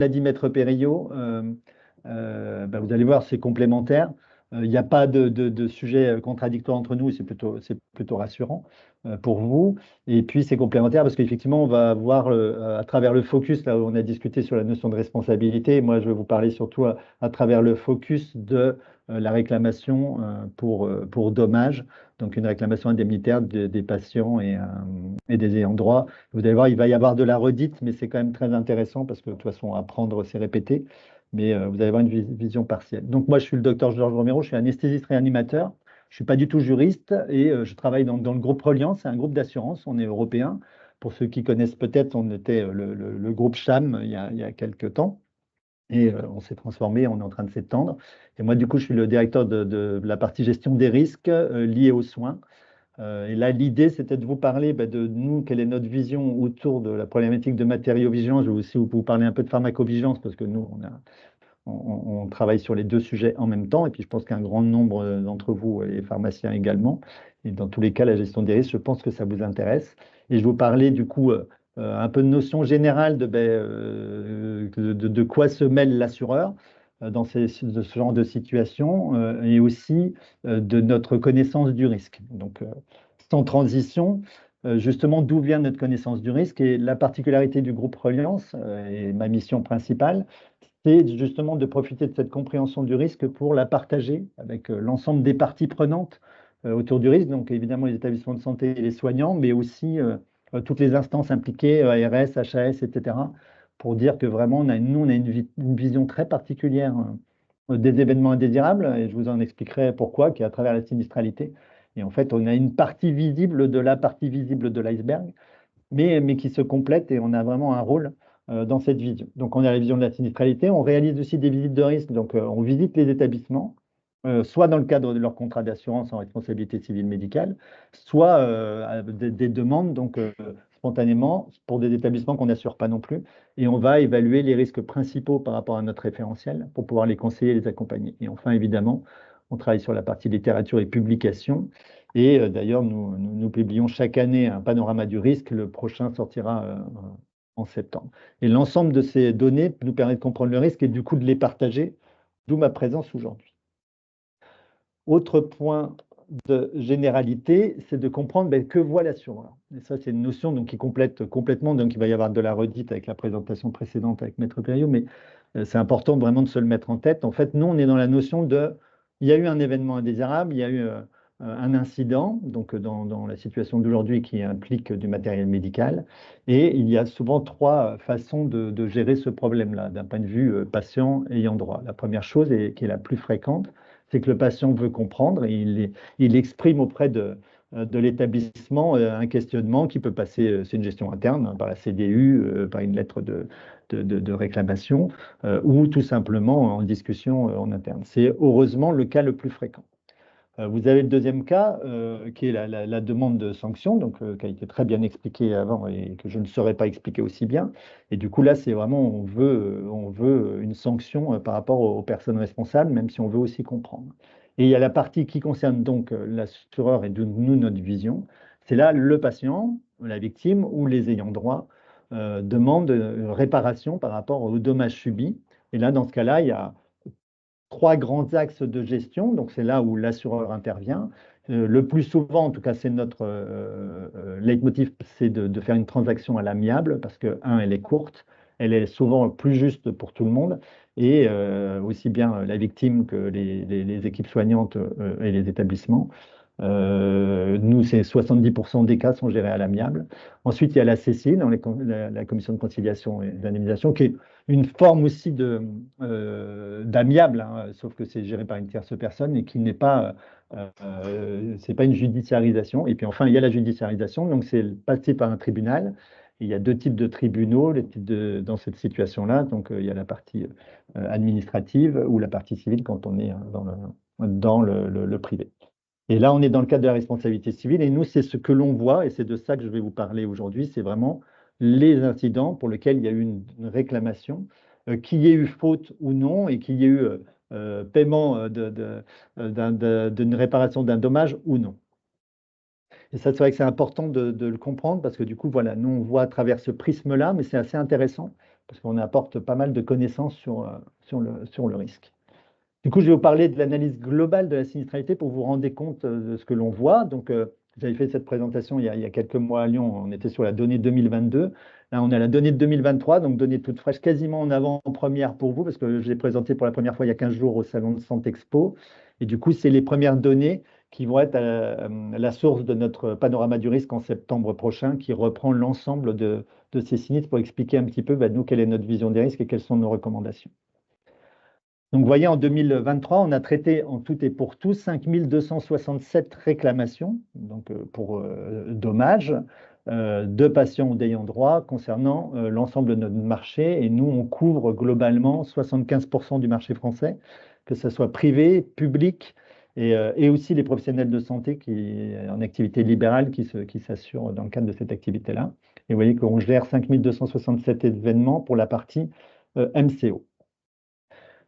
l'a dit Maître Périllot, vous allez voir, c'est complémentaire. Il n'y a pas de sujet contradictoire entre nous, et c'est plutôt rassurant pour vous. Et puis, c'est complémentaire parce qu'effectivement, on va voir à travers le focus, là où on a discuté sur la notion de responsabilité. Moi, je vais vous parler surtout à travers le focus de la réclamation pour dommages, donc une réclamation indemnitaire des patients et des ayants droit. Vous allez voir, il va y avoir de la redite, mais c'est quand même très intéressant parce que de toute façon, apprendre, c'est répéter. Mais vous allez avoir une vision partielle. Donc moi, je suis le docteur Georges Romero, je suis anesthésiste réanimateur. Je ne suis pas du tout juriste et je travaille dans le groupe Reliance, c'est un groupe d'assurance, on est européen. Pour ceux qui connaissent peut-être, on était le groupe CHAM il y a quelques temps. Et on s'est transformé, on est en train de s'étendre. Et moi, du coup, je suis le directeur de la partie gestion des risques liés aux soins. Et là, l'idée, c'était de vous parler de nous, quelle est notre vision autour de la problématique de matériaux-vigilance. Je vais aussi vous parler un peu de pharmacovigilance, parce que nous, on travaille sur les deux sujets en même temps. Et puis, je pense qu'un grand nombre d'entre vous est pharmacien également. Et dans tous les cas, la gestion des risques, je pense que ça vous intéresse. Et je vais vous parler, du coup, un peu de notion générale de quoi se mêle l'assureur dans ce genre de situation et aussi de notre connaissance du risque. Donc, sans transition, justement, d'où vient notre connaissance du risque et la particularité du groupe Reliance et ma mission principale, c'est justement de profiter de cette compréhension du risque pour la partager avec l'ensemble des parties prenantes autour du risque, donc évidemment les établissements de santé et les soignants, mais aussi toutes les instances impliquées, ARS, HAS, etc., pour dire que vraiment, nous, on a une vision très particulière des événements indésirables, et je vous en expliquerai pourquoi, qui est à travers la sinistralité. Et en fait, on a une partie visible de la partie visible de l'iceberg, mais qui se complète, et on a vraiment un rôle dans cette vision. Donc, on a la vision de la sinistralité, on réalise aussi des visites de risque, donc on visite les établissements, soit dans le cadre de leur contrat d'assurance en responsabilité civile médicale, soit des demandes, donc spontanément, pour des établissements qu'on n'assure pas non plus, et on va évaluer les risques principaux par rapport à notre référentiel pour pouvoir les conseiller et les accompagner. Et enfin, évidemment, on travaille sur la partie littérature et publication, et d'ailleurs, nous publions chaque année un panorama du risque, le prochain sortira en septembre. Et l'ensemble de ces données nous permet de comprendre le risque et du coup de les partager, d'où ma présence aujourd'hui. Autre point de généralité, c'est de comprendre que voit l'assureur. Et ça, c'est une notion donc, qui complète complètement, donc il va y avoir de la redite avec la présentation précédente avec Maître Périllot, mais c'est important vraiment de se le mettre en tête. En fait, nous, on est dans la notion il y a eu un événement indésirable, il y a eu un incident, donc dans la situation d'aujourd'hui qui implique du matériel médical, et il y a souvent trois façons de gérer ce problème-là, d'un point de vue patient ayant droit. La première chose, et qui est la plus fréquente, c'est que le patient veut comprendre et il exprime auprès de l'établissement un questionnement qui peut passer, c'est une gestion interne, par la CDU, par une lettre de réclamation ou tout simplement en discussion en interne. C'est heureusement le cas le plus fréquent. Vous avez le deuxième cas qui est la demande de sanction, donc qui a été très bien expliqué avant et que je ne saurais pas expliquer aussi bien. Et du coup, là, c'est vraiment, on veut une sanction par rapport aux personnes responsables, même si on veut aussi comprendre. Et il y a la partie qui concerne donc l'assureur et nous, notre vision. C'est là le patient, la victime ou les ayants droit demandent réparation par rapport aux dommages subis. Et là, dans ce cas-là, il y a trois grands axes de gestion, donc c'est là où l'assureur intervient. Le plus souvent, en tout cas, c'est notre leitmotiv, c'est de faire une transaction à l'amiable, parce que, elle est courte, elle est souvent plus juste pour tout le monde, et aussi bien la victime que les équipes soignantes et les établissements. Nous, c'est 70% des cas sont gérés à l'amiable. Ensuite, il y a la CCI, la commission de conciliation et d'indemnisation, qui est une forme aussi d'amiable, hein, sauf que c'est géré par une tierce personne et qui n'est pas, c'est pas une judiciarisation. Et puis enfin, il y a la judiciarisation, donc c'est passé par un tribunal. Il y a deux types de tribunaux dans cette situation-là. Donc il y a la partie administrative ou la partie civile quand on est dans le privé. Et là, on est dans le cadre de la responsabilité civile. Et nous, c'est ce que l'on voit, et c'est de ça que je vais vous parler aujourd'hui, c'est vraiment les incidents pour lesquels il y a eu une réclamation, qu'il y ait eu faute ou non, et qu'il y ait eu paiement d'une réparation d'un dommage ou non. Et ça, c'est vrai que c'est important de le comprendre, parce que du coup, voilà, nous, on voit à travers ce prisme-là, mais c'est assez intéressant, parce qu'on apporte pas mal de connaissances sur le risque. Du coup, je vais vous parler de l'analyse globale de la sinistralité pour vous rendre compte de ce que l'on voit. Donc, j'avais fait cette présentation il y a quelques mois à Lyon, on était sur la donnée 2022. Là, on a la donnée de 2023, donc donnée toute fraîche, quasiment en avant-première pour vous, parce que je l'ai présentée pour la première fois il y a 15 jours au Salon de Santexpo. Et du coup, c'est les premières données qui vont être la source de notre panorama du risque en septembre prochain, qui reprend l'ensemble de ces sinistres pour expliquer un petit peu, nous, quelle est notre vision des risques et quelles sont nos recommandations. Donc, vous voyez, en 2023, on a traité en tout et pour tout 5267 réclamations donc, pour dommages de patients ou d'ayants droit concernant l'ensemble de notre marché. Et nous, on couvre globalement 75% du marché français, que ce soit privé, public, et aussi les professionnels de santé qui, en activité libérale qui s'assurent dans le cadre de cette activité-là. Et vous voyez qu'on gère 5267 événements pour la partie MCO.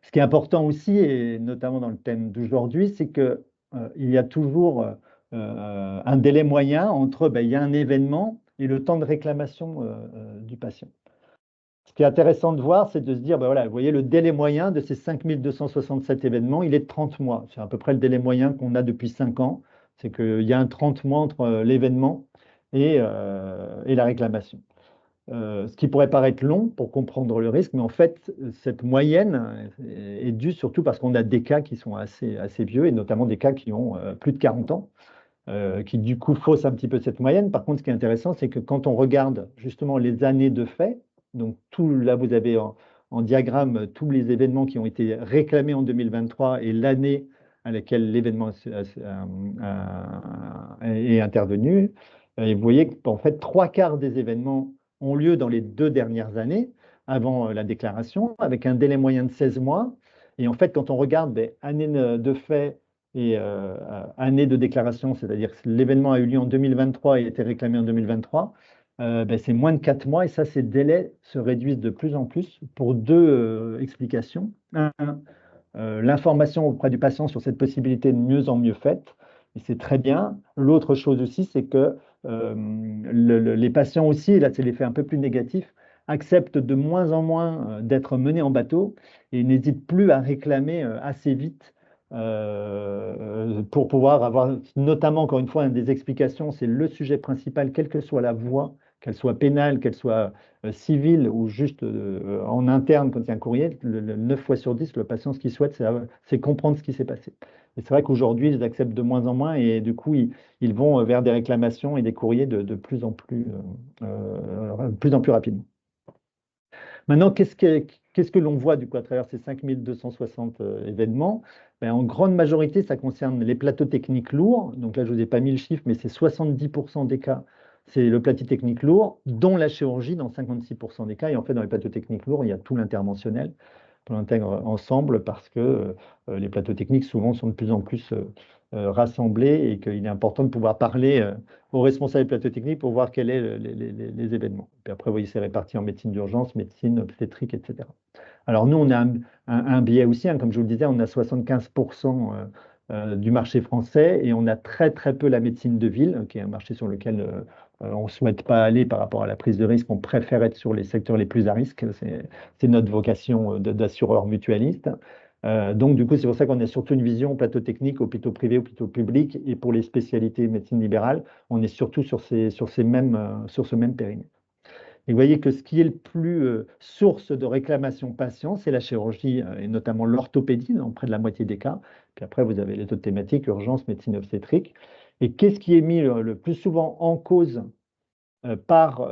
Ce qui est important aussi, et notamment dans le thème d'aujourd'hui, c'est qu'il y a toujours un délai moyen entre il y a un événement et le temps de réclamation du patient. Ce qui est intéressant de voir, c'est de se dire, voilà, vous voyez, le délai moyen de ces 5267 événements, il est de 30 mois. C'est à peu près le délai moyen qu'on a depuis 5 ans. C'est qu'il y a un 30 mois entre l'événement et la réclamation. Ce qui pourrait paraître long pour comprendre le risque, mais en fait, cette moyenne est due surtout parce qu'on a des cas qui sont assez vieux, et notamment des cas qui ont plus de 40 ans, qui du coup faussent un petit peu cette moyenne. Par contre, ce qui est intéressant, c'est que quand on regarde justement les années de fait, donc là vous avez en diagramme tous les événements qui ont été réclamés en 2023 et l'année à laquelle l'événement est intervenu, et vous voyez qu'en fait, 3/4 des événements ont lieu dans les 2 dernières années, avant la déclaration, avec un délai moyen de 16 mois. Et en fait, quand on regarde année de fait et année de déclaration, c'est-à-dire que l'événement a eu lieu en 2023 et a été réclamé en 2023, c'est moins de 4 mois. Et ça, ces délais se réduisent de plus en plus pour 2 explications. L'information auprès du patient sur cette possibilité de mieux en mieux faite, et c'est très bien. L'autre chose aussi, c'est que les patients aussi, et là c'est l'effet un peu plus négatif, acceptent de moins en moins d'être menés en bateau et n'hésitent plus à réclamer assez vite pour pouvoir avoir, notamment encore une fois, des explications, c'est le sujet principal, quelle que soit la voie, qu'elle soit pénale, qu'elle soit civile ou juste en interne quand il y a un courrier, 9 fois sur 10, le patient, ce qu'il souhaite, c'est comprendre ce qui s'est passé. Et c'est vrai qu'aujourd'hui, ils acceptent de moins en moins et du coup, ils vont vers des réclamations et des courriers de plus en plus rapidement. Maintenant, qu'est-ce que l'on voit du coup à travers ces 5260 événements? En grande majorité, ça concerne les plateaux techniques lourds. Donc là, je ne vous ai pas mis le chiffre, mais c'est 70% des cas, c'est le plateau technique lourd, dont la chirurgie dans 56% des cas. Et en fait, dans les plateaux techniques lourds, il y a tout l'interventionnel. On l'intègre ensemble parce que les plateaux techniques souvent sont de plus en plus rassemblés et qu'il est important de pouvoir parler aux responsables des plateaux techniques pour voir quels sont les événements. Puis après, vous voyez, c'est réparti en médecine d'urgence, médecine obstétrique, etc. Alors nous, on a un biais aussi, comme je vous le disais, on a 75% du marché français et on a très très peu la médecine de ville, qui est un marché sur lequel on ne souhaite pas aller par rapport à la prise de risque. On préfère être sur les secteurs les plus à risque. C'est notre vocation d'assureur mutualiste. Donc, du coup, c'est pour ça qu'on a surtout une vision plateau technique, hôpitaux privés, hôpitaux publics. Et pour les spécialités médecine libérale, on est surtout sur ce même périmètre. Et vous voyez que ce qui est le plus source de réclamation patient, c'est la chirurgie et notamment l'orthopédie, dans près de la moitié des cas. Puis après, vous avez les autres thématiques, urgence, médecine obstétrique. Et qu'est-ce qui est mis le plus souvent en cause par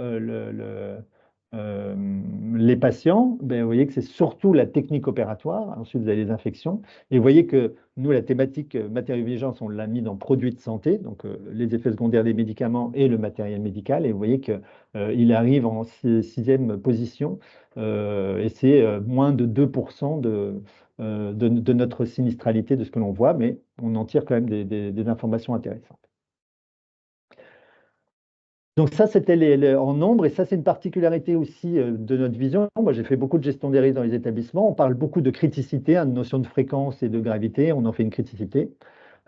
les patients? Vous voyez que c'est surtout la technique opératoire. Ensuite, vous avez les infections. Et vous voyez que nous, la thématique matériaux-vigilance, on l'a mis dans produits de santé, donc les effets secondaires des médicaments et le matériel médical. Et vous voyez qu'il arrive en 6e position et c'est moins de 2% de notre sinistralité de ce que l'on voit, mais on en tire quand même des informations intéressantes. Donc ça, c'était en nombre, et ça, c'est une particularité aussi de notre vision. Moi, j'ai fait beaucoup de gestion des risques dans les établissements. On parle beaucoup de criticité, de notion de fréquence et de gravité. On en fait une criticité.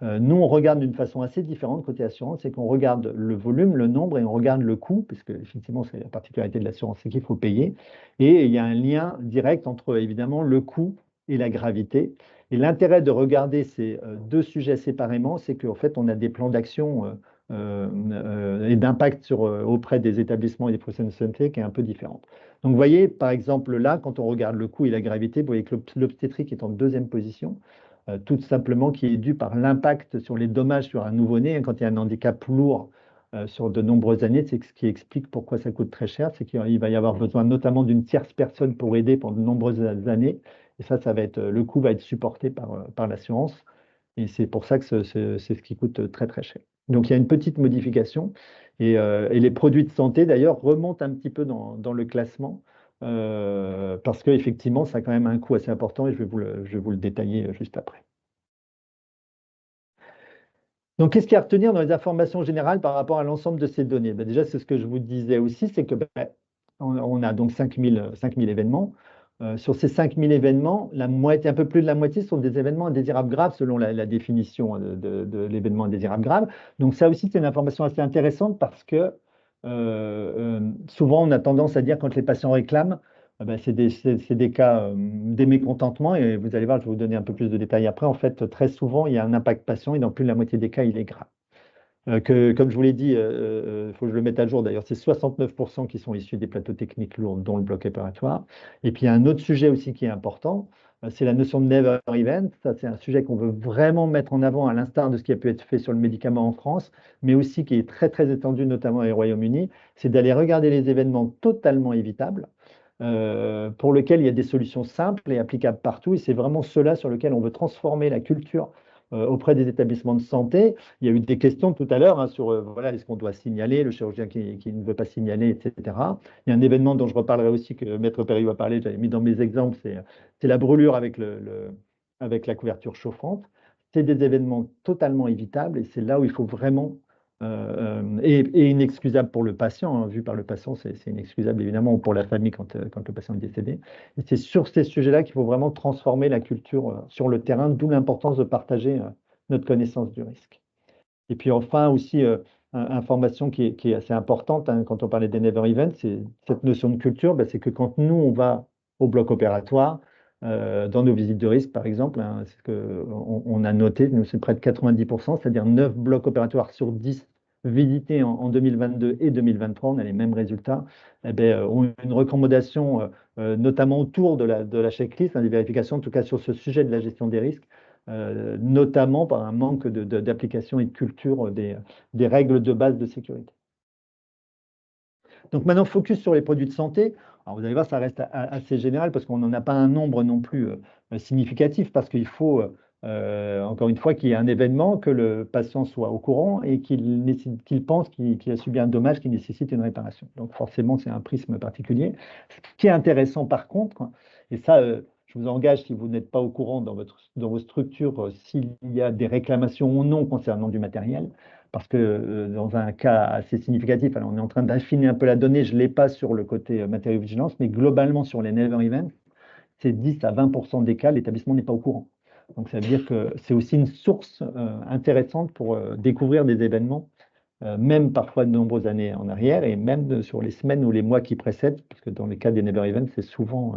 Nous, on regarde d'une façon assez différente côté assurance, c'est qu'on regarde le volume, le nombre et on regarde le coût, parce que effectivement, c'est la particularité de l'assurance, c'est qu'il faut payer. Et il y a un lien direct entre évidemment le coût et la gravité. Et l'intérêt de regarder ces deux sujets séparément, c'est qu'en fait, on a des plans d'action et d'impact auprès des établissements et des professionnels de santé qui est un peu différente. Donc, vous voyez, par exemple, là, quand on regarde le coût et la gravité, vous voyez que l'obstétrique est en deuxième position, tout simplement qui est dû par l'impact sur les dommages sur un nouveau-né. Quand il y a un handicap lourd sur de nombreuses années, c'est ce qui explique pourquoi ça coûte très cher, c'est qu'il va y avoir besoin notamment d'une tierce personne pour aider pendant de nombreuses années. Et ça va être, le coût va être supporté par l'assurance. Et c'est pour ça que c'est ce qui coûte très très cher. Donc il y a une petite modification. Et les produits de santé, d'ailleurs, remontent un petit peu dans le classement parce qu'effectivement, ça a quand même un coût assez important et je vais vous le détailler juste après. Donc, qu'est-ce qu'il y a à retenir dans les informations générales par rapport à l'ensemble de ces données? Ben, déjà, c'est ce que je vous disais aussi, c'est que on a donc 5000 événements. Sur ces 5000 événements, la moitié, un peu plus de la moitié sont des événements indésirables graves selon la définition de l'événement indésirable grave. Donc ça aussi, c'est une information assez intéressante parce que souvent, on a tendance à dire quand les patients réclament, ben, c'est des cas, des mécontentements, et vous allez voir, je vais vous donner un peu plus de détails après. En fait, très souvent, il y a un impact patient, et dans plus de la moitié des cas, il est grave. Comme je vous l'ai dit, il faut que je le mette à jour d'ailleurs, c'est 69% qui sont issus des plateaux techniques lourds, dont le bloc opératoire. Et puis, il y a un autre sujet aussi qui est important, c'est la notion de never event. Ça, c'est un sujet qu'on veut vraiment mettre en avant, à l'instar de ce qui a pu être fait sur le médicament en France, mais aussi qui est très, très étendu, notamment au Royaume-Uni, c'est d'aller regarder les événements totalement évitables, pour lesquels il y a des solutions simples et applicables partout. Et c'est vraiment cela sur lequel on veut transformer la culture auprès des établissements de santé. Il y a eu des questions tout à l'heure sur voilà, est-ce qu'on doit signaler, le chirurgien qui ne veut pas signaler, etc. Il y a un événement dont je reparlerai aussi, que Maître Perry va parler, j'avais mis dans mes exemples, c'est la brûlure avec la couverture chauffante. C'est des événements totalement évitables et c'est là où il faut vraiment et inexcusable pour le patient, hein, vu par le patient, c'est inexcusable évidemment, ou pour la famille quand le patient est décédé. Et c'est sur ces sujets-là qu'il faut vraiment transformer la culture sur le terrain, d'où l'importance de partager notre connaissance du risque. Et puis enfin aussi, information qui est assez importante hein, quand on parlait des never events, c'est cette notion de culture, ben, c'est que quand nous, on va au bloc opératoire, dans nos visites de risque, par exemple, hein, c'est ce qu'on a noté, nous, c'est près de 90%, c'est-à-dire 9 blocs opératoires sur 10 visités en 2022 et 2023, on a les mêmes résultats, eh ben, ont une recommandation, notamment autour de la checklist, hein, des vérifications, en tout cas sur ce sujet de la gestion des risques, notamment par un manque d'application et de culture des règles de base de sécurité. Donc maintenant, focus sur les produits de santé. Alors vous allez voir, ça reste assez général parce qu'on n'en a pas un nombre non plus significatif, parce qu'il faut, encore une fois, qu'il y ait un événement, que le patient soit au courant et qu'il pense qu'il a subi un dommage qui nécessite une réparation. Donc forcément, c'est un prisme particulier. Ce qui est intéressant par contre, et ça, je vous engage, si vous n'êtes pas au courant dans vos structures, s'il y a des réclamations ou non concernant du matériel, parce que dans un cas assez significatif, alors on est en train d'affiner un peu la donnée, je ne l'ai pas sur le côté matériaux-vigilance, mais globalement sur les never events, c'est 10 à 20% des cas, l'établissement n'est pas au courant. Donc ça veut dire que c'est aussi une source intéressante pour découvrir des événements, même parfois de nombreuses années en arrière, et même sur les semaines ou les mois qui précèdent, parce que dans les cas des never events, c'est souvent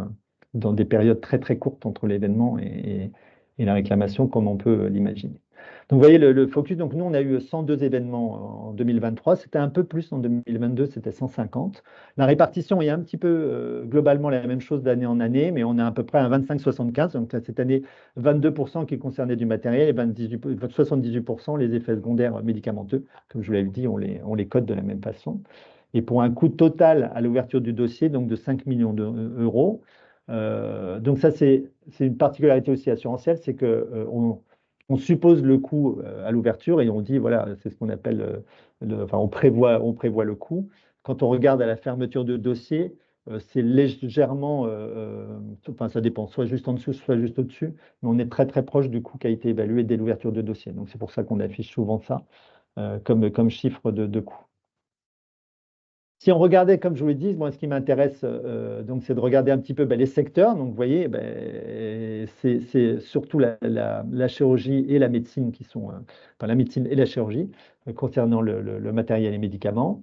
dans des périodes très très courtes entre l'événement et la réclamation, comme on peut l'imaginer. Donc, vous voyez le focus. Donc, nous, on a eu 102 événements en 2023. C'était un peu plus en 2022, c'était 150. La répartition est un petit peu globalement la même chose d'année en année, mais on est à peu près à 25-75. Donc, cette année, 22% qui concernaient du matériel et 78% les effets secondaires médicamenteux. Comme je vous l'avais dit, on les code de la même façon. Et pour un coût total à l'ouverture du dossier, donc de 5 millions d'euros. Donc ça, c'est une particularité aussi assurantielle, c'est que on suppose le coût à l'ouverture et on dit, voilà, c'est ce qu'on appelle, enfin, on prévoit le coût. Quand on regarde à la fermeture de dossier, c'est légèrement, enfin, ça dépend, soit juste en dessous, soit juste au-dessus, mais on est très très proche du coût qui a été évalué dès l'ouverture de dossier. Donc c'est pour ça qu'on affiche souvent ça comme chiffre de coût. Si on regardait, comme je vous l'ai dit, moi, ce qui m'intéresse, donc, c'est de regarder un petit peu les secteurs. Donc, vous voyez, c'est surtout la chirurgie et la médecine qui sont, enfin, la médecine et la chirurgie concernant le matériel et médicaments,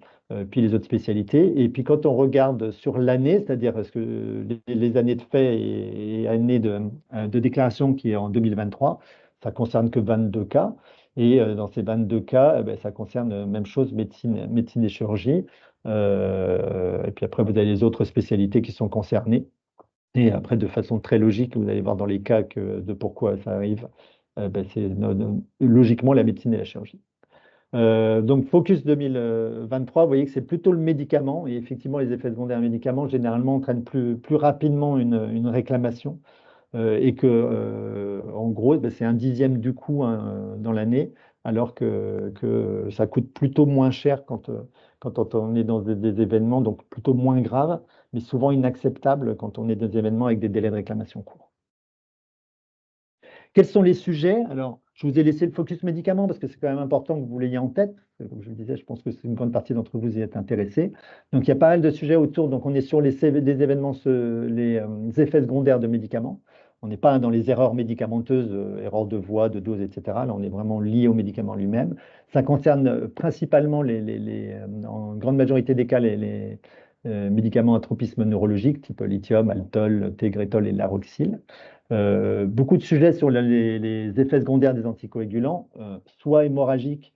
puis les autres spécialités. Et puis, quand on regarde sur l'année, c'est-à-dire parce que les années de fait et années de déclaration qui est en 2023, ça concerne que 22 cas. Et dans ces 22 cas, ça concerne même chose, médecine et chirurgie. Et puis après, vous avez les autres spécialités qui sont concernées. Et après, de façon très logique, vous allez voir dans les cas de pourquoi ça arrive, c'est logiquement la médecine et la chirurgie. Donc, Focus 2023, vous voyez que c'est plutôt le médicament. Et effectivement, les effets secondaires médicaments, généralement, entraînent plus rapidement une réclamation. Et que, en gros, c'est un dixième du coût, hein, dans l'année, alors que ça coûte plutôt moins cher quand on est dans des événements, donc plutôt moins graves, mais souvent inacceptables quand on est dans des événements avec des délais de réclamation courts. Quels sont les sujets? Alors, je vous ai laissé le focus médicaments parce que c'est quand même important que vous l'ayez en tête. Comme je le disais, je pense que c'est une grande partie d'entre vous y êtes intéressés. Donc, il y a pas mal de sujets autour. Donc, on est sur des événements, les effets secondaires de médicaments. On n'est pas dans les erreurs médicamenteuses, erreurs de voix, de dose, etc. Là, on est vraiment lié au médicament lui-même. Ça concerne principalement, en grande majorité des cas, les médicaments à tropisme neurologique, type lithium, Altoll, Tegretol et Laroxyl. Beaucoup de sujets sur les effets secondaires des anticoagulants, soit hémorragiques,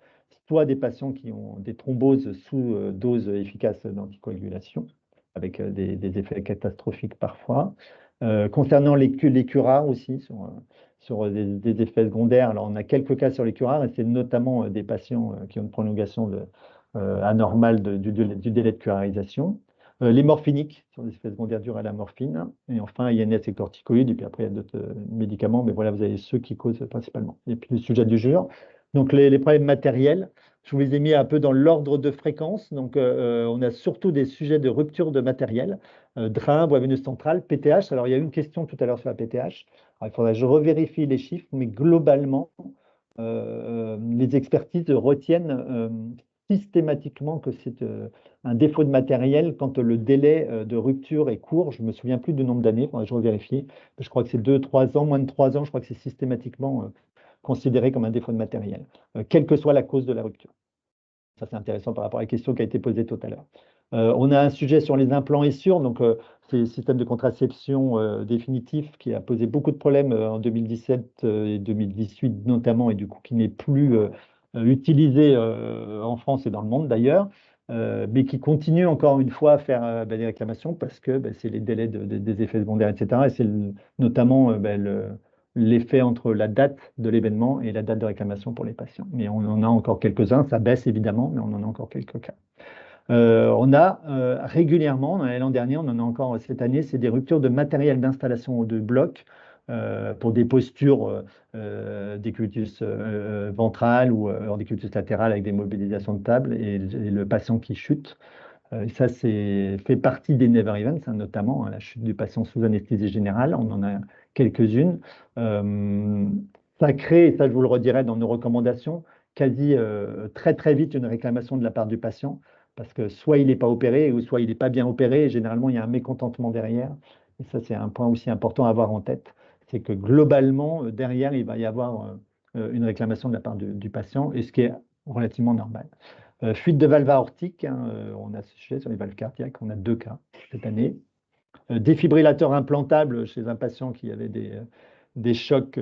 soit des patients qui ont des thromboses sous dose efficace d'anticoagulation, avec des effets catastrophiques parfois. Concernant les curares aussi, sur des effets secondaires, alors on a quelques cas sur les curares, et c'est notamment des patients qui ont une prolongation anormale du délai de curarisation. Les morphiniques, sur les effets secondaires durs à la morphine. Et enfin, INS et corticoïdes. Et puis après, il y a d'autres médicaments. Mais voilà, vous avez ceux qui causent principalement. Et puis le sujet du jour. Donc, les problèmes matériels, je vous les ai mis un peu dans l'ordre de fréquence. Donc, on a surtout des sujets de rupture de matériel. Drain, voie veineuse centrale, PTH. Alors, il y a eu une question tout à l'heure sur la PTH. Alors, il faudrait que je revérifie les chiffres. Mais globalement, les expertises retiennent systématiquement que c'est un défaut de matériel quand le délai de rupture est court. Je ne me souviens plus du nombre d'années, je revérifie. Je crois que c'est 2-3 ans, moins de 3 ans, je crois que c'est systématiquement considéré comme un défaut de matériel, quelle que soit la cause de la rupture. Ça, c'est intéressant par rapport à la question qui a été posée tout à l'heure. On a un sujet sur les implants Essure, donc c'est le système de contraception définitif qui a posé beaucoup de problèmes en 2017 et 2018 notamment, et du coup qui n'est plus utilisé en France et dans le monde d'ailleurs, mais qui continue encore une fois à faire des réclamations parce que c'est les délais des effets secondaires, etc. Et c'est notamment l'effet entre la date de l'événement et la date de réclamation pour les patients. Mais on en a encore quelques-uns, ça baisse évidemment, mais on en a encore quelques cas. On a régulièrement, l'an dernier, on en a encore cette année, c'est des ruptures de matériel d'installation de blocs pour des postures décubitus ventral ou décubitus latéral avec des mobilisations de table et le patient qui chute. Ça, fait partie des never events, hein, notamment la chute du patient sous anesthésie générale. On en a quelques-unes. Ça crée, et ça je vous le redirai dans nos recommandations, quasi très très vite une réclamation de la part du patient, parce que soit il n'est pas opéré, ou soit il n'est pas bien opéré, et généralement il y a un mécontentement derrière. Et ça, c'est un point aussi important à avoir en tête, c'est que globalement, derrière, il va y avoir une réclamation de la part du patient, et ce qui est relativement normal. Fuite de valve aortique, hein, on a ce sujet sur les valves cardiaques, on a 2 cas cette année. Défibrillateur implantable chez un patient qui avait des chocs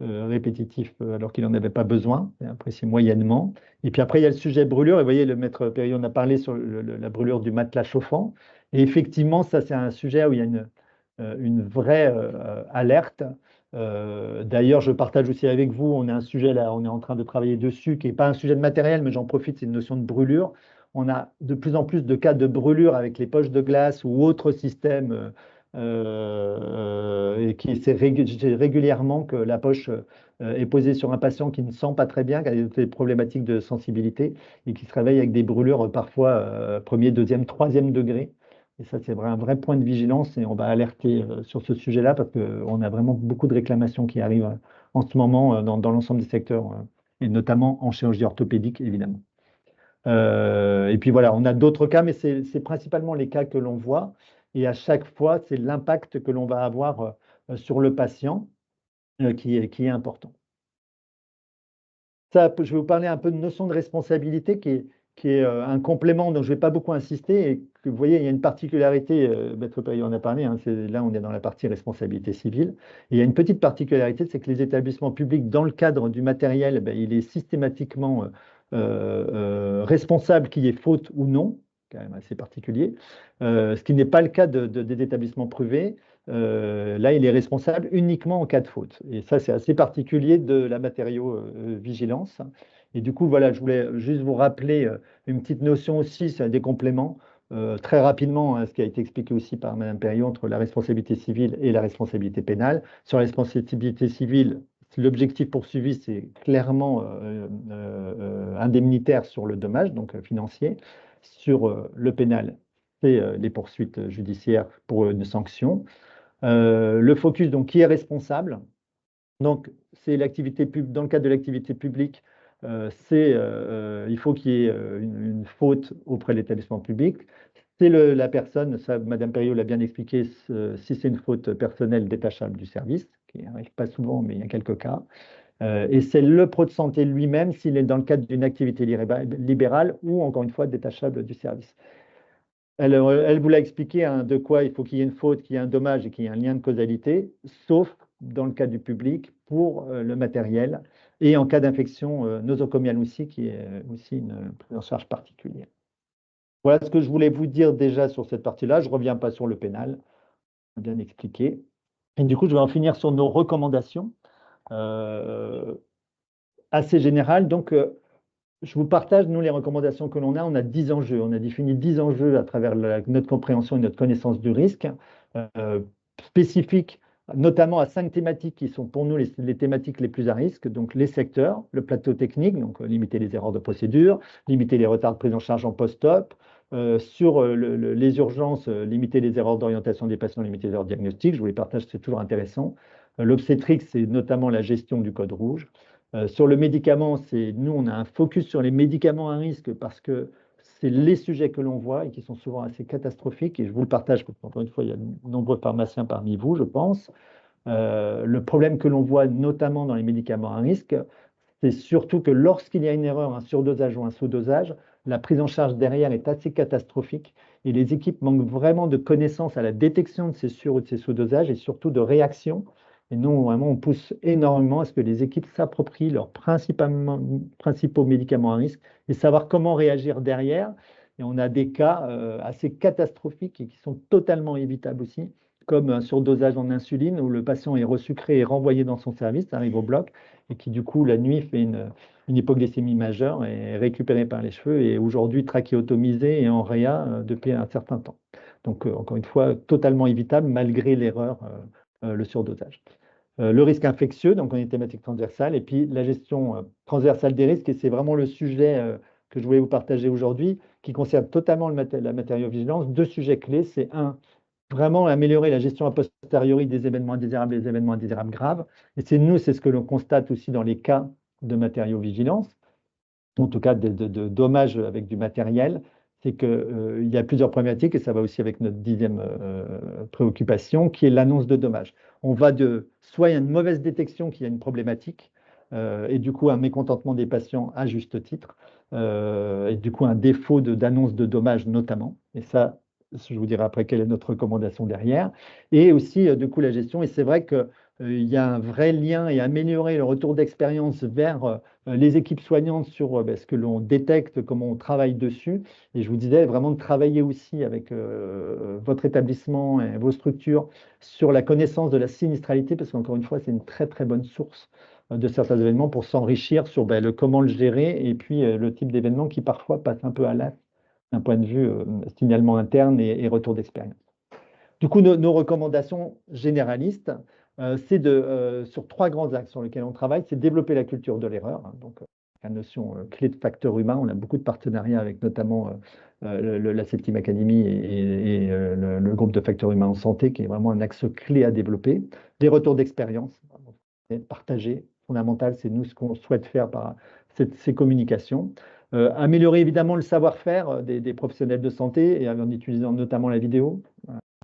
répétitifs alors qu'il n'en avait pas besoin, c'est apprécié moyennement. Et puis après, il y a le sujet brûlure, et vous voyez, le maître Perriot en a parlé sur la brûlure du matelas chauffant. Et effectivement, ça, c'est un sujet où il y a une vraie alerte. D'ailleurs, je partage aussi avec vous, on a un sujet là, on est en train de travailler dessus, qui n'est pas un sujet de matériel, mais j'en profite, c'est une notion de brûlure. On a de plus en plus de cas de brûlure avec les poches de glace ou autres systèmes, et qui c'est régulièrement que la poche est posée sur un patient qui ne sent pas très bien, qui a des problématiques de sensibilité et qui se réveille avec des brûlures parfois premier, deuxième, troisième degré. Et ça, c'est un vrai point de vigilance et on va alerter sur ce sujet-là parce qu'on a vraiment beaucoup de réclamations qui arrivent en ce moment dans l'ensemble des secteurs et notamment en chirurgie orthopédique, évidemment. Et puis voilà, on a d'autres cas, mais c'est principalement les cas que l'on voit. Et à chaque fois, c'est l'impact que l'on va avoir sur le patient qui est important. Ça, je vais vous parler un peu de notion de responsabilité qui est un complément dont je ne vais pas beaucoup insister. Et que vous voyez, il y a une particularité, Maître Payot en a parlé, hein, là on est dans la partie responsabilité civile. Et il y a une petite particularité, c'est que les établissements publics, dans le cadre du matériel, ben, il est systématiquement responsable qu'il y ait faute ou non, quand même assez particulier, ce qui n'est pas le cas des établissements privés. Là, il est responsable uniquement en cas de faute. Et ça, c'est assez particulier de la matériau-vigilance. Et du coup, voilà, je voulais juste vous rappeler une petite notion aussi, c'est des compléments. Très rapidement, hein, ce qui a été expliqué aussi par Mme Perriot entre la responsabilité civile et la responsabilité pénale. Sur la responsabilité civile, l'objectif poursuivi, c'est clairement indemnitaire sur le dommage, donc financier. Sur le pénal, c'est les poursuites judiciaires pour une sanction. Le focus, donc, qui est responsable? Donc, c'est l'activité publique. Dans le cadre de l'activité publique, il faut qu'il y ait une faute auprès de l'établissement public. C'est la personne, ça, Madame Perriot l'a bien expliqué, si c'est une faute personnelle détachable du service, qui n'arrive pas souvent, mais il y a quelques cas. Et c'est le pro de santé lui-même s'il est dans le cadre d'une activité libérale ou, encore une fois, détachable du service. Elle vous l'a expliqué, hein, de quoi il faut qu'il y ait une faute, qu'il y ait un dommage et qu'il y ait un lien de causalité, sauf dans le cas du public pour le matériel et en cas d'infection nosocomiale aussi, qui est aussi une prise en charge particulière. Voilà ce que je voulais vous dire déjà sur cette partie-là. Je ne reviens pas sur le pénal, bien expliqué. Et du coup, je vais en finir sur nos recommandations euh, assez générales. Donc, je vous partage, nous, les recommandations que l'on a. On a 10 enjeux. On a défini 10 enjeux à travers notre compréhension et notre connaissance du risque, spécifiques notamment à 5 thématiques qui sont pour nous les thématiques les plus à risque. Donc, les secteurs, le plateau technique, donc limiter les erreurs de procédure, limiter les retards de prise en charge en post-op. Sur les urgences, limiter les erreurs d'orientation des patients, limiter les erreurs diagnostiques. Je vous les partage, c'est toujours intéressant. L'obstétrique, c'est notamment la gestion du code rouge. Sur le médicament, nous, on a un focus sur les médicaments à risque parce que c'est les sujets que l'on voit et qui sont souvent assez catastrophiques. Et je vous le partage, parce qu'encore une fois, il y a de nombreux pharmaciens parmi vous, je pense. Le problème que l'on voit notamment dans les médicaments à risque, c'est surtout que lorsqu'il y a une erreur, un surdosage ou un sous-dosage, la prise en charge derrière est assez catastrophique et les équipes manquent vraiment de connaissances à la détection de ces sur- ou de ces sous-dosages et surtout de réaction. Et nous, vraiment, on pousse énormément à ce que les équipes s'approprient leurs principaux médicaments à risque et savoir comment réagir derrière. Et on a des cas assez catastrophiques et qui sont totalement évitables aussi, comme un surdosage en insuline où le patient est resucré et renvoyé dans son service, ça arrive au bloc, et qui du coup, la nuit, fait une hypoglycémie majeure et est récupérée par les cheveux et aujourd'hui trachéotomisé et en réa depuis un certain temps. Donc, encore une fois, totalement évitable malgré l'erreur, le surdosage. Le risque infectieux, donc on est thématique transversale, et puis la gestion transversale des risques, et c'est vraiment le sujet que je voulais vous partager aujourd'hui, qui concerne totalement la matériau-vigilance. Deux sujets clés, c'est un, vraiment améliorer la gestion a posteriori des événements indésirables et des événements indésirables graves. Et c'est ce que l'on constate aussi dans les cas de matériau-vigilance, en tout cas de dommages avec du matériel, c'est qu'il y a plusieurs problématiques, et ça va aussi avec notre 10e préoccupation, qui est l'annonce de dommages. On va soit il y a une mauvaise détection qui a une problématique, et du coup un mécontentement des patients à juste titre, et du coup un défaut d'annonce de dommages notamment. Et ça, je vous dirai après quelle est notre recommandation derrière. Et aussi, du coup, la gestion. Et c'est vrai qu'il y a un vrai lien et améliorer le retour d'expérience vers les équipes soignantes sur ce que l'on détecte, comment on travaille dessus. Et je vous disais vraiment de travailler aussi avec votre établissement et vos structures sur la connaissance de la sinistralité, parce qu'encore une fois, c'est une très très bonne source de certains événements pour s'enrichir sur comment le gérer et puis le type d'événement qui parfois passe un peu à l'as d'un point de vue signalement interne et retour d'expérience. Du coup, nos recommandations généralistes, c'est sur 3 grands axes sur lesquels on travaille, c'est développer la culture de l'erreur, hein, donc la notion clé de facteur humain. On a beaucoup de partenariats avec notamment la Septime Academy et le groupe de facteurs humains en santé, qui est vraiment un axe clé à développer. Des retours d'expérience, partagés, fondamental, c'est nous ce qu'on souhaite faire par ces communications. Améliorer évidemment le savoir-faire des professionnels de santé et en utilisant notamment la vidéo,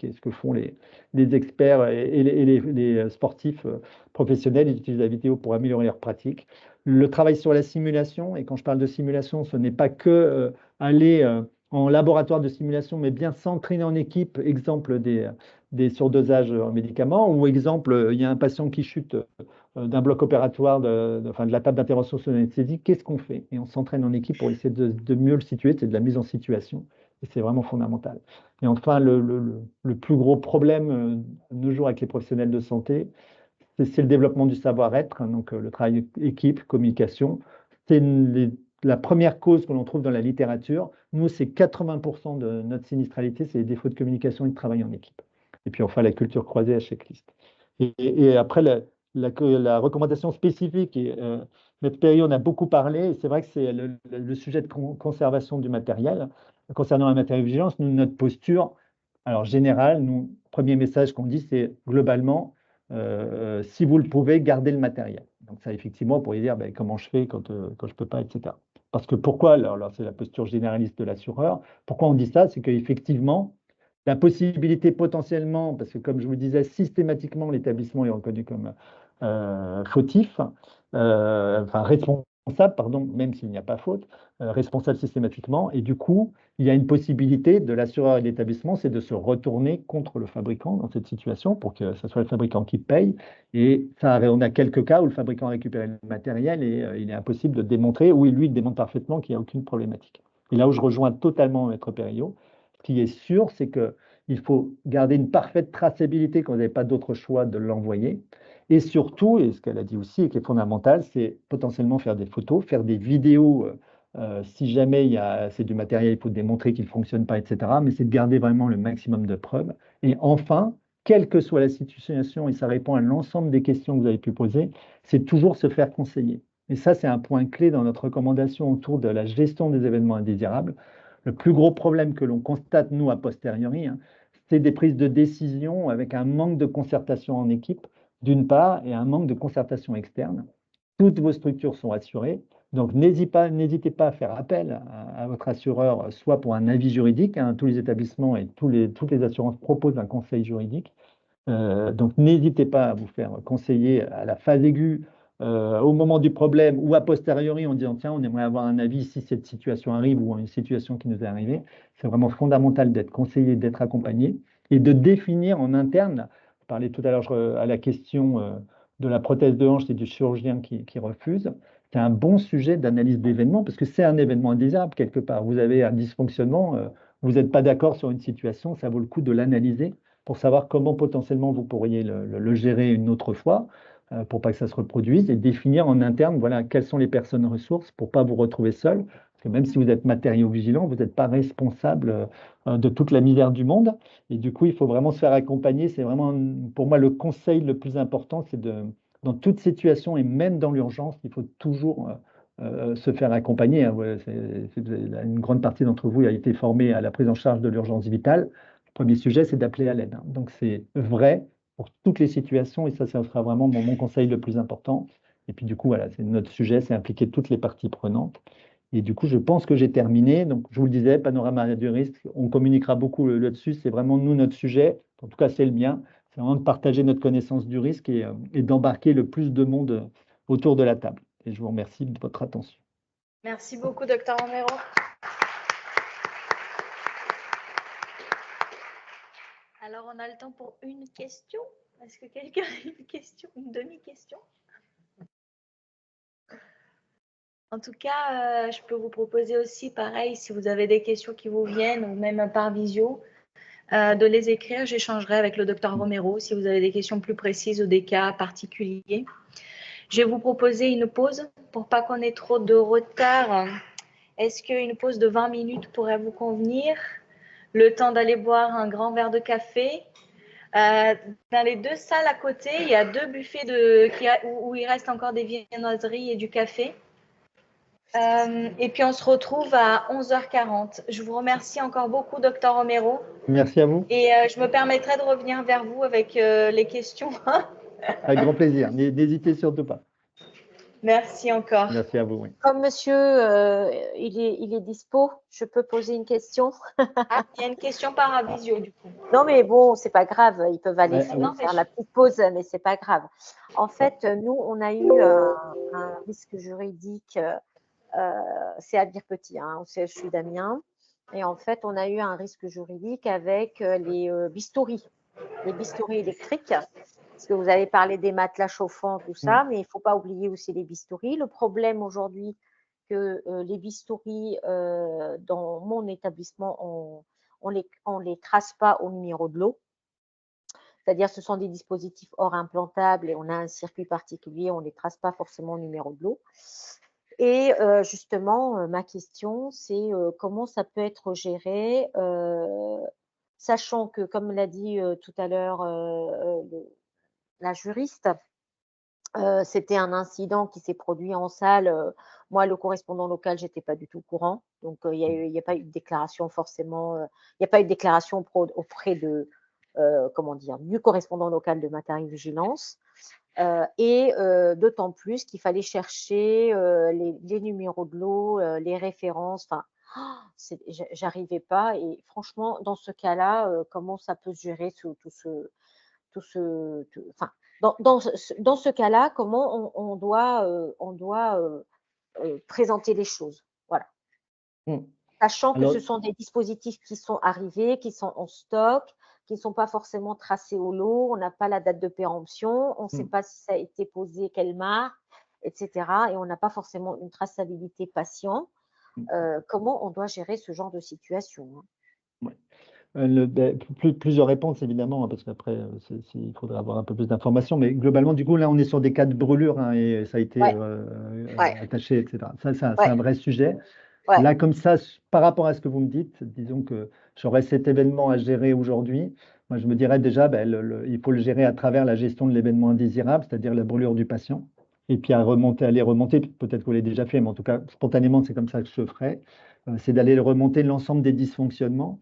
ce que font les experts et les sportifs professionnels. Ils utilisent la vidéo pour améliorer leurs pratiques. Le travail sur la simulation, et quand je parle de simulation, ce n'est pas que aller en laboratoire de simulation, mais bien s'entraîner en équipe, exemple des surdosages en médicaments, ou exemple, il y a un patient qui chute d'un bloc opératoire, enfin, de la table d'intervention sur l'anesthésie, qu'est-ce qu'on fait? Et on s'entraîne en équipe pour essayer de mieux le situer, c'est de la mise en situation, et c'est vraiment fondamental. Et enfin, le plus gros problème de nos jours avec les professionnels de santé, c'est le développement du savoir-être, hein, donc le travail équipe, communication. C'est la première cause que l'on trouve dans la littérature. Nous, c'est 80% de notre sinistralité, c'est les défauts de communication et de travail en équipe. Et puis enfin, la culture croisée à checklist. Et après, la recommandation spécifique, et Maître Perrier en a beaucoup parlé, et c'est vrai que c'est le sujet de conservation du matériel. Concernant la matériel-vigilance, nous, notre posture, alors générale, nous, premier message qu'on dit, c'est globalement, si vous le pouvez, gardez le matériel. Donc ça, effectivement, vous pourriez dire ben, comment je fais quand je ne peux pas, etc. Parce que pourquoi, alors c'est la posture généraliste de l'assureur, pourquoi on dit ça? C'est qu'effectivement, la possibilité potentiellement, parce que comme je vous le disais, systématiquement, l'établissement est reconnu comme fautif, enfin responsable, pardon, même s'il n'y a pas faute, responsable systématiquement, et du coup, il y a une possibilité de l'assureur et de l'établissement, c'est de se retourner contre le fabricant dans cette situation pour que ce soit le fabricant qui paye. Et ça, on a quelques cas où le fabricant a récupéré le matériel et il est impossible de démontrer, ou lui, il démontre parfaitement qu'il n'y a aucune problématique. Et là où je rejoins totalement Maître Perriot, ce qui est sûr, c'est qu'il faut garder une parfaite traçabilité quand vous n'avez pas d'autre choix de l'envoyer. Et surtout, et ce qu'elle a dit aussi et qui est fondamental, c'est potentiellement faire des photos, faire des vidéos. Si jamais c'est du matériel, il faut démontrer qu'il ne fonctionne pas, etc. Mais c'est de garder vraiment le maximum de preuves. Et enfin, quelle que soit la situation, et ça répond à l'ensemble des questions que vous avez pu poser, c'est toujours se faire conseiller. Et ça, c'est un point clé dans notre recommandation autour de la gestion des événements indésirables. Le plus gros problème que l'on constate, nous, a posteriori, hein, c'est des prises de décision avec un manque de concertation en équipe, d'une part, et un manque de concertation externe. Toutes vos structures sont assurées. Donc, n'hésitez pas à faire appel à votre assureur, soit pour un avis juridique, hein, tous les établissements et toutes les assurances proposent un conseil juridique. Donc, n'hésitez pas à vous faire conseiller à la phase aiguë, au moment du problème ou a posteriori en disant tiens, on aimerait avoir un avis si cette situation arrive ou une situation qui nous est arrivée. C'est vraiment fondamental d'être conseillé, d'être accompagné et de définir en interne. Je parlais tout à l'heure à la question de la prothèse de hanche et du chirurgien qui refuse. C'est un bon sujet d'analyse d'événement parce que c'est un événement indésirable quelque part. Vous avez un dysfonctionnement, vous n'êtes pas d'accord sur une situation, ça vaut le coup de l'analyser pour savoir comment potentiellement vous pourriez le gérer une autre fois pour pas que ça se reproduise et définir en interne voilà, quelles sont les personnes ressources pour ne pas vous retrouver seul. Parce que même si vous êtes matériaux vigilant, vous n'êtes pas responsable de toute la misère du monde. Et du coup, il faut vraiment se faire accompagner. C'est vraiment, pour moi, le conseil le plus important, c'est dans toute situation et même dans l'urgence, il faut toujours se faire accompagner. Hein. Ouais, une grande partie d'entre vous a été formée à la prise en charge de l'urgence vitale. Le premier sujet, c'est d'appeler à l'aide. Hein. Donc, c'est vrai pour toutes les situations et ça sera vraiment mon conseil le plus important. Et puis, du coup, voilà, c'est notre sujet, c'est impliquer toutes les parties prenantes. Et du coup, je pense que j'ai terminé. Donc, je vous le disais, panorama du risque, on communiquera beaucoup là-dessus. C'est vraiment nous, notre sujet. En tout cas, c'est le mien. C'est vraiment de partager notre connaissance du risque et d'embarquer le plus de monde autour de la table. Et je vous remercie de votre attention. Merci beaucoup, Dr Romero. Alors, on a le temps pour une question. Est-ce que quelqu'un a une question, une demi-question? En tout cas, je peux vous proposer aussi, pareil, si vous avez des questions qui vous viennent, ou même par visio, de les écrire. J'échangerai avec le docteur Romero si vous avez des questions plus précises ou des cas particuliers. Je vais vous proposer une pause pour pas qu'on ait trop de retard. Est-ce qu'une pause de 20 minutes pourrait vous convenir? Le temps d'aller boire un grand verre de café. Dans les deux salles à côté, il y a deux buffets où il reste encore des viennoiseries et du café. Et puis, on se retrouve à 11h40. Je vous remercie encore beaucoup, Dr Romero. Merci à vous. Et je me permettrai de revenir vers vous avec les questions. Avec grand plaisir. N'hésitez surtout pas. Merci encore. Merci à vous. Oui. Comme monsieur, il est dispo, je peux poser une question? Ah, il y a une question par visio du coup. Non, mais bon, c'est pas grave, ils peuvent aller Ouais, faire la petite pause, mais c'est pas grave. En fait, nous, on a eu un risque juridique, c'est à dire petit, hein, je suis d'Amiens, et en fait, on a eu un risque juridique avec les bistouris électriques. Parce que vous avez parlé des matelas chauffants, tout ça, mais il ne faut pas oublier aussi les bistouris. Le problème aujourd'hui, que les bistouris, dans mon établissement, on les trace pas au numéro de lot. C'est-à-dire, ce sont des dispositifs hors implantables et on a un circuit particulier, on ne les trace pas forcément au numéro de lot. Et justement, ma question, c'est comment ça peut être géré, sachant que, comme l'a dit tout à l'heure la juriste, c'était un incident qui s'est produit en salle. Moi, le correspondant local, j'étais pas du tout au courant. Donc, il y a pas eu de déclaration forcément. Il n'y a pas eu de déclaration auprès de, comment dire, du correspondant local de matériel-vigilance. Et d'autant plus qu'il fallait chercher les numéros de lot, les références. Enfin, j'arrivais pas. Et franchement, dans ce cas-là, comment ça peut se gérer enfin, dans ce cas-là, comment on doit présenter les choses. Voilà. Sachant que ce sont des dispositifs qui sont arrivés, qui sont en stock, qui ne sont pas forcément tracés au lot, on n'a pas la date de péremption, on ne sait pas si ça a été posé, quelle marque, etc. Et on n'a pas forcément une traçabilité patient. Comment on doit gérer ce genre de situation, hein? Plusieurs réponses, évidemment, hein, parce qu'après, il faudrait avoir un peu plus d'informations. Mais globalement, du coup, là, on est sur des cas de brûlure, hein, et ça a été attaché, etc. Ça, c'est un vrai sujet. Ouais. Là, comme ça, par rapport à ce que vous me dites, disons que j'aurais cet événement à gérer aujourd'hui. Moi, je me dirais déjà, il faut le gérer à travers la gestion de l'événement indésirable, c'est-à-dire la brûlure du patient. Et puis à aller remonter, peut-être que vous l'avez déjà fait, mais en tout cas, spontanément, c'est comme ça que je ferais. C'est d'aller remonter l'ensemble des dysfonctionnements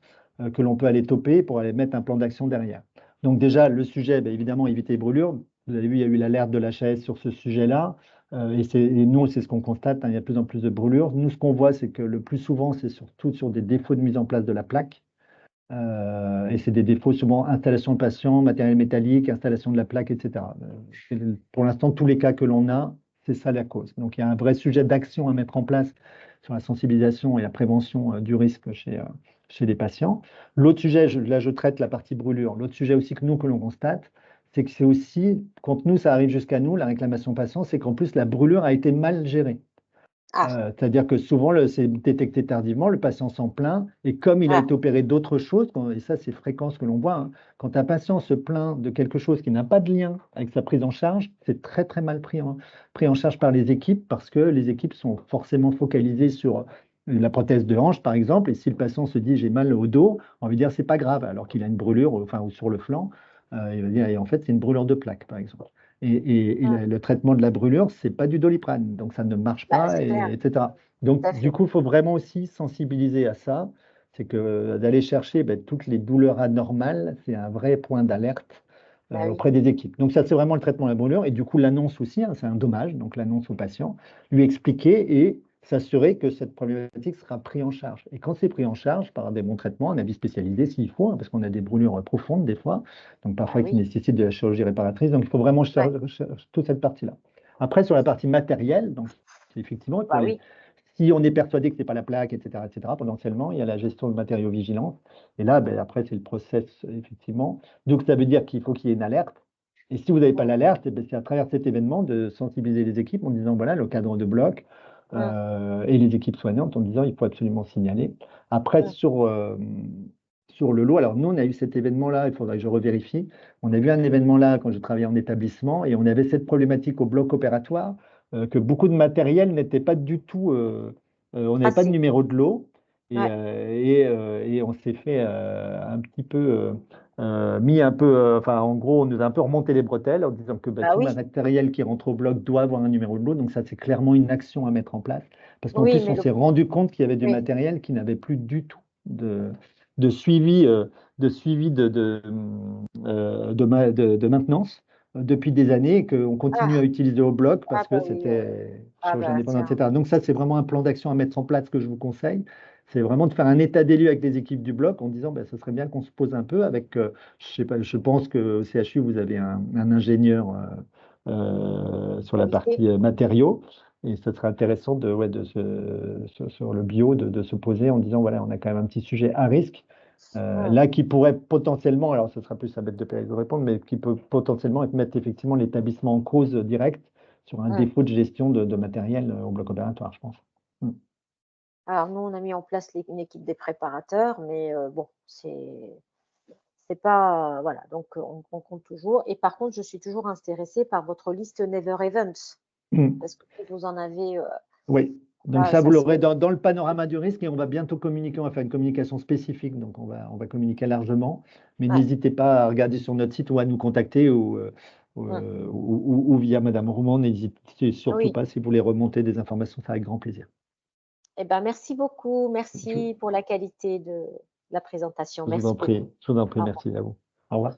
que l'on peut aller toper pour aller mettre un plan d'action derrière. Donc déjà, le sujet, évidemment, éviter les brûlures. Vous avez vu, il y a eu l'alerte de l'HAS sur ce sujet-là. Et nous, c'est ce qu'on constate, hein, il y a de plus en plus de brûlures. Nous, ce qu'on voit, c'est que le plus souvent, c'est surtout sur des défauts de mise en place de la plaque. Et c'est des défauts souvent installation de patient, matériel métallique, installation de la plaque, etc. Pour l'instant, tous les cas que l'on a, c'est ça la cause. Donc, il y a un vrai sujet d'action à mettre en place sur la sensibilisation et la prévention du risque chez les patients. L'autre sujet, là, je traite la partie brûlure. L'autre sujet aussi que l'on constate, c'est que c'est aussi, quand nous, ça arrive jusqu'à nous, la réclamation patient, c'est qu'en plus, la brûlure a été mal gérée. C'est-à-dire que souvent, c'est détecté tardivement, le patient s'en plaint, et comme il a été opéré d'autres choses, et ça, c'est fréquent ce que l'on voit, hein, quand un patient se plaint de quelque chose qui n'a pas de lien avec sa prise en charge, c'est très, très mal pris en charge par les équipes, parce que les équipes sont forcément focalisées sur la prothèse de hanche, par exemple, et si le patient se dit « j'ai mal au dos », on va lui dire « c'est pas grave », alors qu'il a une brûlure, ou sur le flanc, il va dire « en fait, c'est une brûlure de plaque », par exemple. Et le traitement de la brûlure, c'est pas du Doliprane, donc ça ne marche pas, etc. Donc, du coup, il faut vraiment aussi sensibiliser à ça. C'est que d'aller chercher toutes les douleurs anormales, c'est un vrai point d'alerte auprès des équipes. Donc, ça, c'est vraiment le traitement de la brûlure. Et du coup, l'annonce aussi, hein, c'est un dommage. Donc, l'annonce au patient, lui expliquer et s'assurer que cette problématique sera prise en charge. Et quand c'est pris en charge par des bons traitements, un avis spécialisé s'il faut, hein, parce qu'on a des brûlures profondes des fois, donc parfois qui nécessitent de la chirurgie réparatrice. Donc il faut vraiment chercher toute cette partie-là. Après, sur la partie matérielle, donc effectivement, si on est persuadé que ce n'est pas la plaque, etc., potentiellement, il y a la gestion de matériaux vigilance. Et là, après, c'est le process, effectivement. Donc ça veut dire qu'il faut qu'il y ait une alerte. Et si vous n'avez pas l'alerte, c'est à travers cet événement de sensibiliser les équipes en disant, voilà, le cadre de bloc, et les équipes soignantes en disant il faut absolument signaler. Après, sur le lot, alors nous, on a eu cet événement-là, il faudrait que je revérifie. On a vu un événement là quand je travaillais en établissement et on avait cette problématique au bloc opératoire que beaucoup de matériel n'était pas du tout, on n'avait pas de numéro de lot et on s'est fait un petit peu mis un peu, en gros, on nous a un peu remonté les bretelles en disant que tout matériel qui rentre au bloc doit avoir un numéro de lot. Donc ça, c'est clairement une action à mettre en place. Parce qu'en plus, on s'est rendu compte qu'il y avait du matériel qui n'avait plus du tout de suivi de maintenance. depuis des années et qu'on continue Ah, à utiliser au bloc parce que bah oui, c'était ah chirurgie bah indépendante, tiens, etc. Donc ça, c'est vraiment un plan d'action à mettre en place que je vous conseille. C'est vraiment de faire un état des lieux avec les équipes du bloc en disant, ben, ce serait bien qu'on se pose un peu avec, je sais pas, je pense que au CHU, vous avez un ingénieur sur la qualité. partie matériaux. Et ce serait intéressant sur le bio de se poser en disant, voilà, on a quand même un petit sujet à risque. Hum, Là, qui pourrait potentiellement, alors ce sera plus à Bête de Pérez de répondre, mais qui peut potentiellement mettre effectivement l'établissement en cause direct sur un hum. défaut de gestion de matériel au bloc opératoire, je pense. Mm. Alors nous, on a mis en place une équipe des préparateurs, mais bon, c'est pas, voilà, donc on compte toujours. Et par contre, je suis toujours intéressée par votre liste Never Events, Mm. parce que vous en avez, Oui, donc là, ça, vous ça l'aurez serait, dans le panorama du risque et on va bientôt communiquer, on va faire une communication spécifique, donc on va communiquer largement, mais ouais, n'hésitez pas à regarder sur notre site ou à nous contacter hum. ou via Madame Roman, n'hésitez surtout Oui. pas si vous voulez remonter des informations, ça avec grand plaisir. Eh ben, merci beaucoup, Je, merci pour la qualité de la présentation. je vous en Merci prie, beaucoup. je vous en prie, Au revoir. merci à vous. Au revoir.